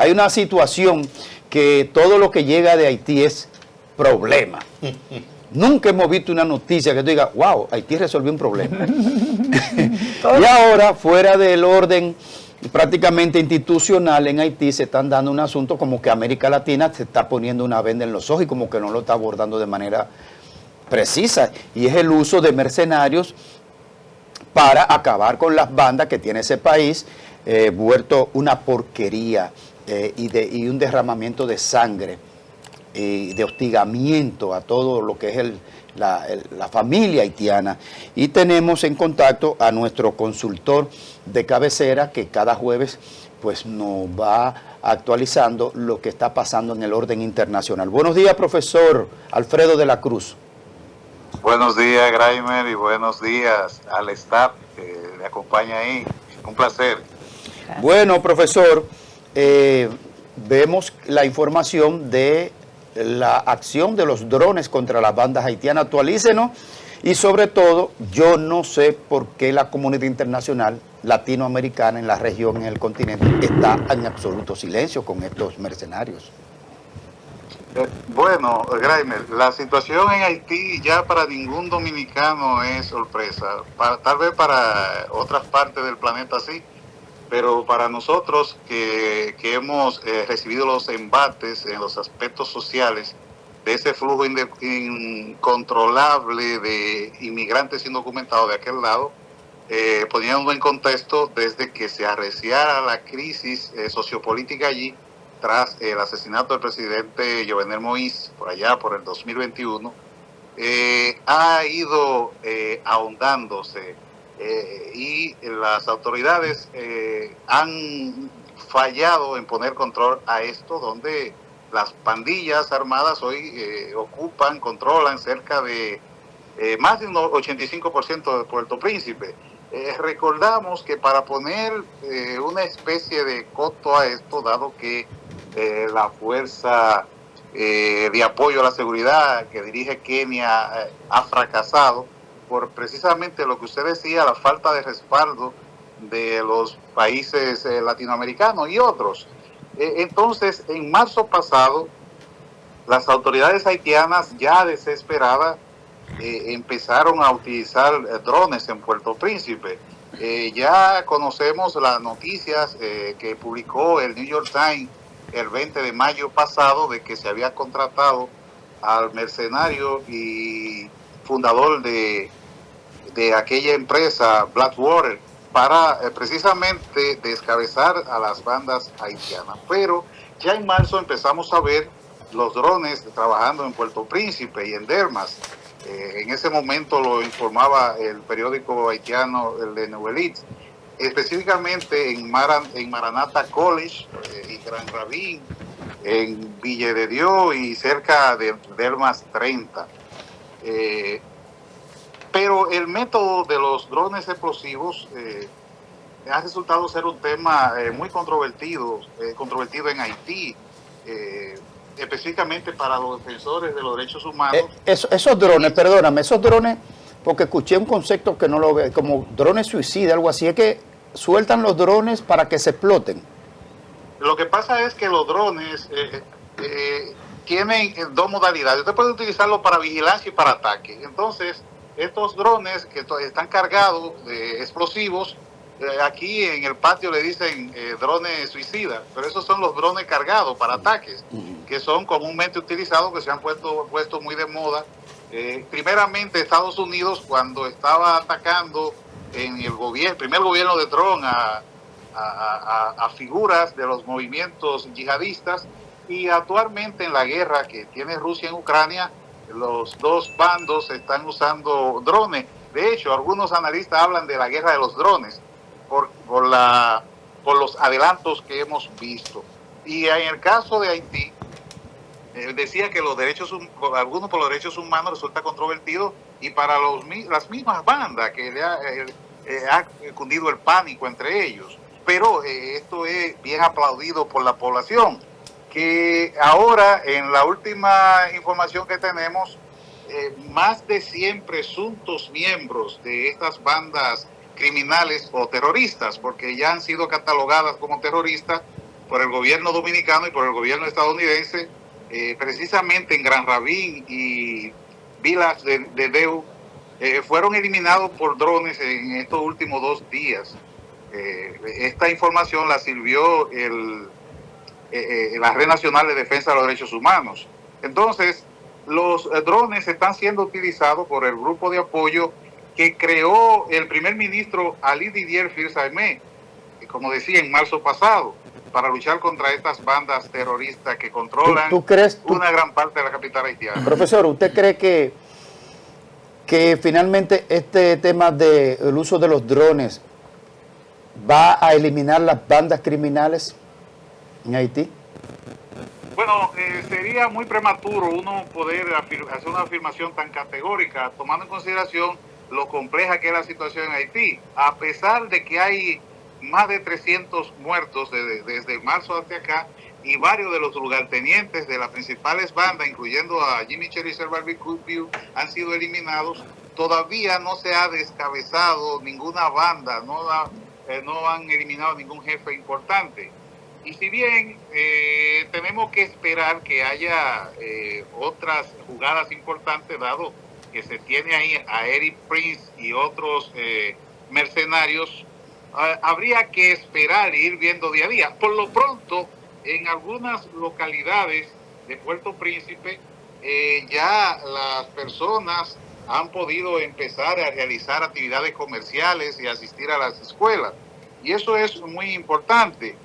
hay una situación que todo lo que llega de Haití es problema. Nunca hemos visto una noticia que tú digas, wow, Haití resolvió un problema. Y ahora, fuera del orden prácticamente institucional en Haití, se están dando un asunto como que América Latina se está poniendo una venda en los ojos y como que no lo está abordando de manera precisa. Y es el uso de mercenarios para acabar con las bandas que tiene ese país, vuelto una porquería y un derramamiento de sangre y de hostigamiento a todo lo que es la familia haitiana. Y tenemos en contacto a nuestro consultor de cabecera que cada jueves pues nos va actualizando lo que está pasando en el orden internacional. Buenos días, profesor Alfredo de la Cruz. Buenos días, Graimer, y buenos días al staff que me acompaña ahí. Un placer. Bueno, profesor, vemos la información de la acción de los drones contra las bandas haitianas. Actualícenos y sobre todo, yo no sé por qué la comunidad internacional latinoamericana en la región, en el continente, está en absoluto silencio con estos mercenarios. Bueno, Graimer, la situación en Haití ya para ningún dominicano es sorpresa. Tal vez para otras partes del planeta sí, pero para nosotros que hemos recibido los embates en los aspectos sociales de ese flujo incontrolable de inmigrantes indocumentados de aquel lado, poniendo en contexto desde que se arreciara la crisis sociopolítica allí, tras el asesinato del presidente Jovenel Moïse, por allá por el 2021, ha ido ahondándose y las autoridades han fallado en poner control a esto, donde las pandillas armadas hoy controlan cerca de más de un 85% de Puerto Príncipe. Recordamos que para poner una especie de coto a esto, dado que la fuerza de apoyo a la seguridad que dirige Kenia ha fracasado por precisamente lo que usted decía, la falta de respaldo de los países latinoamericanos y otros. Entonces, en marzo pasado, las autoridades haitianas ya desesperadas empezaron a utilizar drones en Puerto Príncipe. Ya conocemos las noticias que publicó el New York Times el 20 de mayo pasado de que se había contratado al mercenario y fundador de aquella empresa, Blackwater, para precisamente descabezar a las bandas haitianas. Pero ya en marzo empezamos a ver los drones trabajando en Puerto Príncipe y en Dermas. En ese momento lo informaba el periódico haitiano, el de Nouvellite, específicamente en Maranatha College y Gran Rabín, en Ville de Dios y cerca de Dermas 30. Pero el método de los drones explosivos ha resultado ser un tema muy controvertido en Haití, específicamente para los defensores de los derechos humanos. Esos drones, perdóname, esos drones, porque escuché un concepto que no lo veo, como drones suicidas, algo así, es que sueltan los drones para que se exploten. Lo que pasa es que los drones tienen dos modalidades. Usted puede utilizarlos para vigilancia y para ataque. Entonces, estos drones que están cargados de explosivos, aquí en el patio le dicen drones suicidas, pero esos son los drones cargados para ataques, que son comúnmente utilizados, que se han puesto muy de moda. Primeramente Estados Unidos, cuando estaba atacando en el primer gobierno de Trump a figuras de los movimientos yihadistas, y actualmente en la guerra que tiene Rusia en Ucrania, los dos bandos están usando drones. De hecho, algunos analistas hablan de la guerra de los drones por los adelantos que hemos visto. Y en el caso de Haití, decía que algunos por los derechos humanos resulta controvertido, y para las mismas bandas que ha cundido el pánico entre ellos. Pero esto es bien aplaudido por la población, que ahora, en la última información que tenemos, más de 100 presuntos miembros de estas bandas criminales o terroristas, porque ya han sido catalogadas como terroristas por el gobierno dominicano y por el gobierno estadounidense, precisamente en Gran Rabín y Vilas de Deu, fueron eliminados por drones en estos últimos 2 días. Esta información la sirvió la Red Nacional de Defensa de los Derechos Humanos. Entonces, los drones están siendo utilizados por el grupo de apoyo que creó el primer ministro Ali Didier Firsaimé, como decía, en marzo pasado, para luchar contra estas bandas terroristas que controlan una gran parte de la capital haitiana. Profesor, ¿usted cree que finalmente este tema del uso de los drones va a eliminar las bandas criminales en Haití? Bueno, sería muy prematuro uno poder hacer una afirmación tan categórica, tomando en consideración lo compleja que es la situación en Haití, a pesar de que hay más de 300 muertos desde marzo hasta acá, y varios de los lugartenientes de las principales bandas, incluyendo a Jimmy Cherizer Barbecue, han sido eliminados. Todavía no se ha descabezado ninguna banda, no han eliminado ningún jefe importante. Y si bien tenemos que esperar que haya otras jugadas importantes, dado que se tiene ahí a Eric Prince y otros mercenarios, habría que esperar e ir viendo día a día. Por lo pronto, en algunas localidades de Puerto Príncipe, ya las personas han podido empezar a realizar actividades comerciales y asistir a las escuelas. Y eso es muy importante,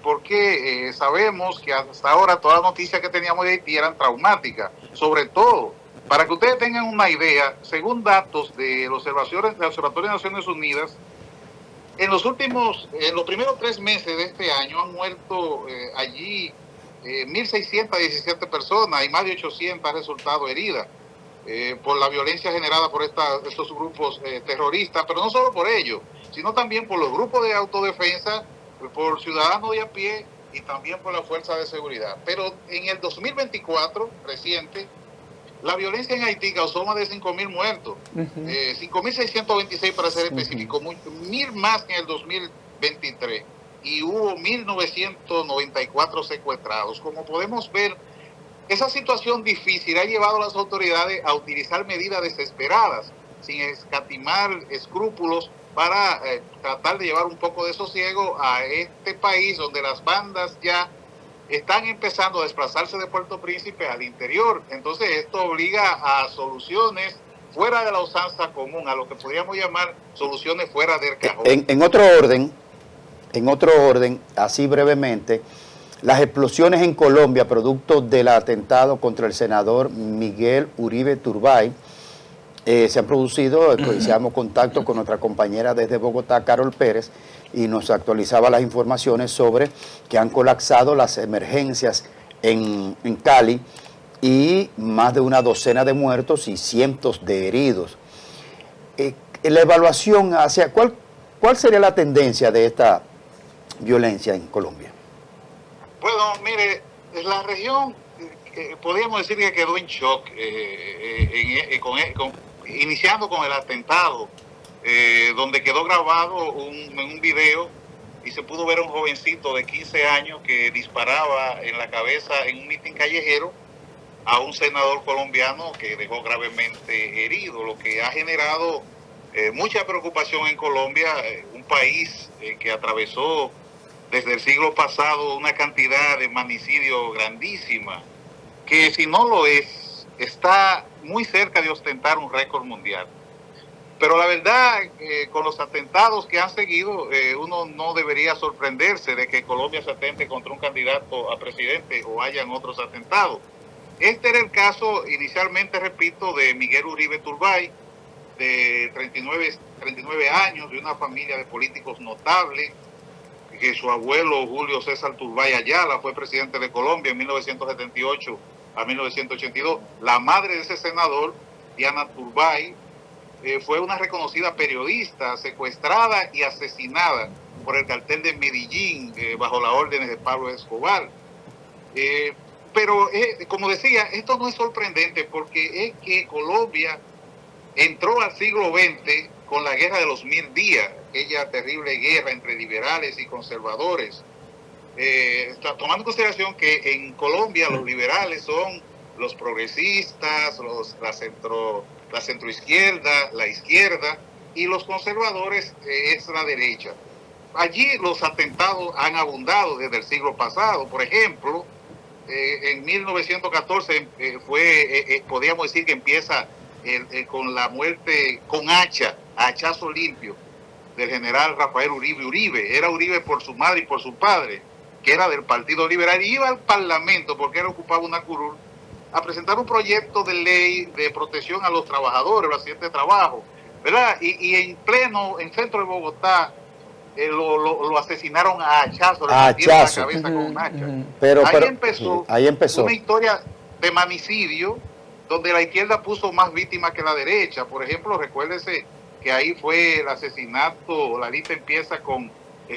porque sabemos que hasta ahora todas las noticias que teníamos de Haití eran traumáticas. Sobre todo, para que ustedes tengan una idea, según datos de los Observatorio de Naciones Unidas, en los primeros 3 meses de este año han muerto allí 1.617 personas y más de 800 han resultado heridas por la violencia generada por estos grupos terroristas, pero no solo por ellos, sino también por los grupos de autodefensa, por ciudadanos de a pie y también por la fuerza de seguridad. Pero en el 2024, reciente, la violencia en Haití causó más de 5.000 muertos, 5.626 para ser específico, 1.000 más que en el 2023, y hubo 1.994 secuestrados. Como podemos ver, esa situación difícil ha llevado a las autoridades a utilizar medidas desesperadas, sin escatimar escrúpulos, para tratar de llevar un poco de sosiego a este país donde las bandas ya están empezando a desplazarse de Puerto Príncipe al interior. Entonces esto obliga a soluciones fuera de la usanza común, a lo que podríamos llamar soluciones fuera del cajón. En otro orden, así brevemente, las explosiones en Colombia, producto del atentado contra el senador Miguel Uribe Turbay, se han producido. Iniciamos contacto con nuestra compañera desde Bogotá, Carol Pérez, y nos actualizaba las informaciones sobre que han colapsado las emergencias en Cali y más de una docena de muertos y cientos de heridos. La evaluación hacia ¿cuál sería la tendencia de esta violencia en Colombia? Bueno, mire, la región podríamos decir que quedó en shock, iniciando con el atentado, donde quedó grabado en un video y se pudo ver a un jovencito de 15 años que disparaba en la cabeza en un mitin callejero a un senador colombiano que dejó gravemente herido, lo que ha generado mucha preocupación en Colombia, un país que atravesó desde el siglo pasado una cantidad de magnicidio grandísima, que si no lo es, está muy cerca de ostentar un récord mundial. Pero la verdad, con los atentados que han seguido, uno no debería sorprenderse de que Colombia se atente contra un candidato a presidente o hayan otros atentados. Este era el caso, inicialmente, repito, de Miguel Uribe Turbay, de 39 años, de una familia de políticos notables, que su abuelo Julio César Turbay Ayala fue presidente de Colombia en 1978 a 1982. La madre de ese senador, Diana Turbay, fue una reconocida periodista secuestrada y asesinada por el cartel de Medellín bajo las órdenes de Pablo Escobar. Pero, como decía, esto no es sorprendente porque es que Colombia entró al siglo XX con la guerra de los 1000 días, aquella terrible guerra entre liberales y conservadores, tomando en consideración que en Colombia los liberales son los progresistas, la centroizquierda, la izquierda, y los conservadores es la derecha. Allí los atentados han abundado desde el siglo pasado. Por ejemplo, en 1914 podríamos decir que empieza con la muerte con hachazo limpio del general Rafael Uribe Uribe. Era Uribe por su madre y por su padre, que era del Partido Liberal, y iba al Parlamento, porque él ocupaba una curul, a presentar un proyecto de ley de protección a los trabajadores, los accidentes de trabajo, ¿verdad? Y en centro de Bogotá, lo asesinaron a hachazo, le partieron la cabeza con un hacha. Pero Ahí empezó una historia de manicidio, donde la izquierda puso más víctimas que la derecha. Por ejemplo, recuérdese que ahí fue el asesinato, la lista empieza con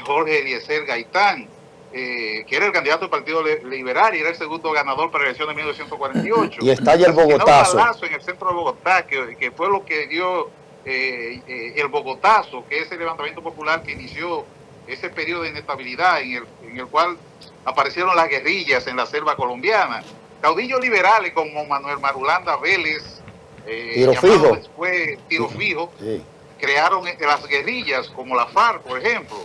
Jorge Eliezer Gaitán, que era el candidato del Partido Liberal y era el segundo ganador para la elección de 1948. Y estalla el Bogotazo. En el centro de Bogotá, que fue lo que dio el Bogotazo, que es el levantamiento popular que inició ese periodo de inestabilidad en el cual aparecieron las guerrillas en la selva colombiana. Caudillos liberales como Manuel Marulanda Vélez, después Tiro Fijo, sí, crearon las guerrillas como la FARC, por ejemplo.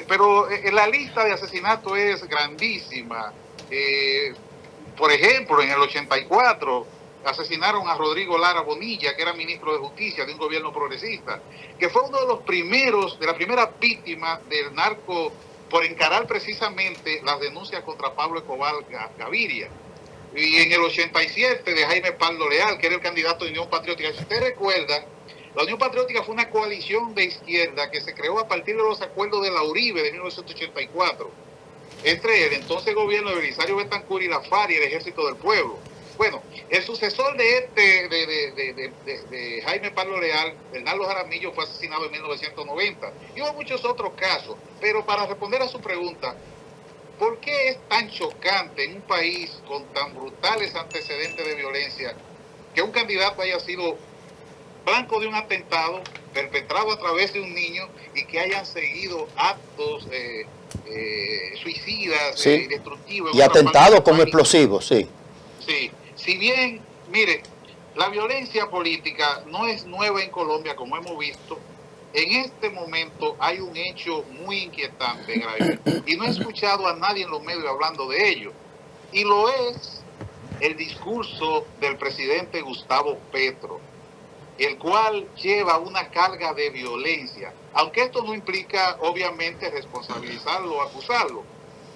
Pero la lista de asesinatos es grandísima. Por ejemplo, en el 84 asesinaron a Rodrigo Lara Bonilla, que era ministro de Justicia de un gobierno progresista, que fue uno de los primeros, de la primera víctima del narco, por encarar precisamente las denuncias contra Pablo Escobar Gaviria. Y en el 87 de Jaime Pardo Leal, que era el candidato de Unión Patriótica. Si usted recuerda, la Unión Patriótica fue una coalición de izquierda que se creó a partir de los acuerdos de la Uribe de 1984, entre el entonces gobierno de Belisario Betancur y la FARC y el Ejército del Pueblo. Bueno, el sucesor de Jaime Pardo Leal, Bernardo Jaramillo, fue asesinado en 1990. Y hubo muchos otros casos. Pero para responder a su pregunta, ¿por qué es tan chocante en un país con tan brutales antecedentes de violencia que un candidato haya sido blanco de un atentado perpetrado a través de un niño y que hayan seguido actos suicidas, sí, destructivos? Y atentados como explosivos, sí. Sí, si bien, mire, la violencia política no es nueva en Colombia, como hemos visto. En este momento hay un hecho muy inquietante, grave, y no he escuchado a nadie en los medios hablando de ello. Y lo es el discurso del presidente Gustavo Petro, el cual lleva una carga de violencia, aunque esto no implica, obviamente, responsabilizarlo o acusarlo.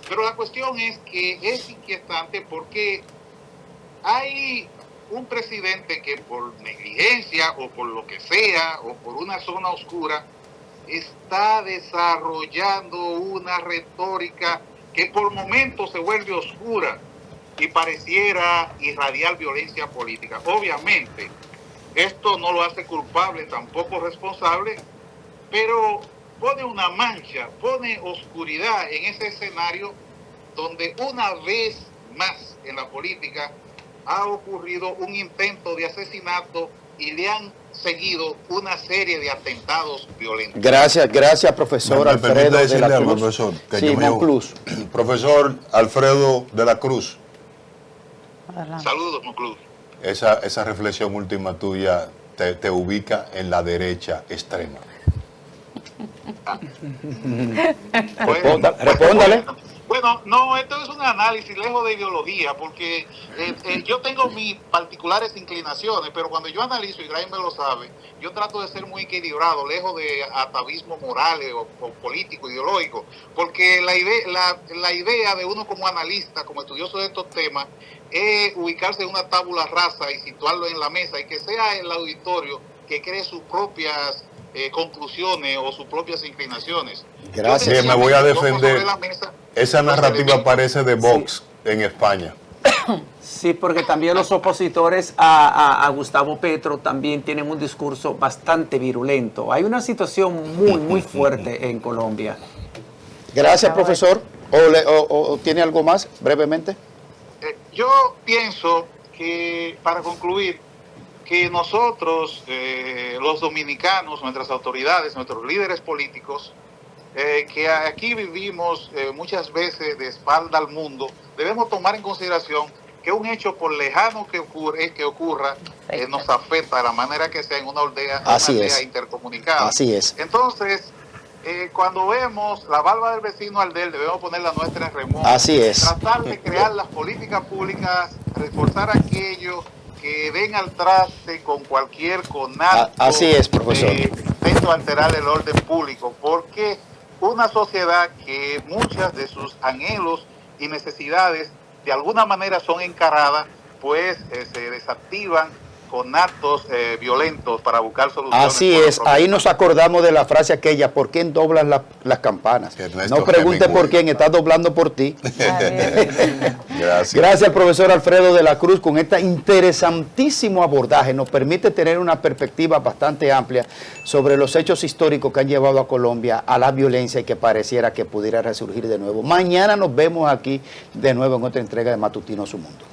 Pero la cuestión es que es inquietante porque hay un presidente que por negligencia o por lo que sea o por una zona oscura está desarrollando una retórica que por momentos se vuelve oscura y pareciera irradiar violencia política. Obviamente, esto no lo hace culpable, tampoco responsable, pero pone una mancha, pone oscuridad en ese escenario donde una vez más en la política ha ocurrido un intento de asesinato y le han seguido una serie de atentados violentos. Gracias, profesor Alfredo de la Cruz. Profesor, que sí, Monclús. Profesor Alfredo de la Cruz. Adelante. Saludos, Monclús. Esa reflexión última tuya te ubica en la derecha extrema. Respóndale. Bueno, no, esto es un análisis lejos de ideología, porque yo tengo mis particulares inclinaciones, pero cuando yo analizo, y Graham me lo sabe, yo trato de ser muy equilibrado, lejos de atavismo moral o político, ideológico, porque la idea de uno como analista, como estudioso de estos temas, es ubicarse en una tábula rasa y situarlo en la mesa, y que sea el auditorio que cree sus propias conclusiones o sus propias inclinaciones. Gracias. Bien, me voy a defender. Esa narrativa parece de Vox en España. Sí, porque también los opositores a Gustavo Petro también tienen un discurso bastante virulento. Hay una situación muy fuerte en Colombia. Gracias, profesor. ¿O tiene algo más, brevemente? Yo pienso que, para concluir, que nosotros, los dominicanos, nuestras autoridades, nuestros líderes políticos, que aquí vivimos muchas veces de espalda al mundo, debemos tomar en consideración que un hecho, por lejano que ocurra, nos afecta de la manera que sea en una aldea intercomunicada. Así es. Entonces, cuando vemos la barba del vecino al de él, debemos poner la nuestra en remojo. Así es. Tratar de crear las políticas públicas, reforzar aquello que den al traste con cualquier conato. Así es, profesor. Intento alterar el orden público, porque una sociedad que muchas de sus anhelos y necesidades de alguna manera son encaradas, pues se desactivan con actos violentos para buscar soluciones. Así es, ahí nos acordamos de la frase aquella, ¿por quién doblan las campanas? No preguntes por quién, está doblando por ti. Gracias. Gracias, profesor Alfredo de la Cruz, con este interesantísimo abordaje. Nos permite tener una perspectiva bastante amplia sobre los hechos históricos que han llevado a Colombia a la violencia y que pareciera que pudiera resurgir de nuevo. Mañana nos vemos aquí de nuevo en otra entrega de Matutino Su Mundo.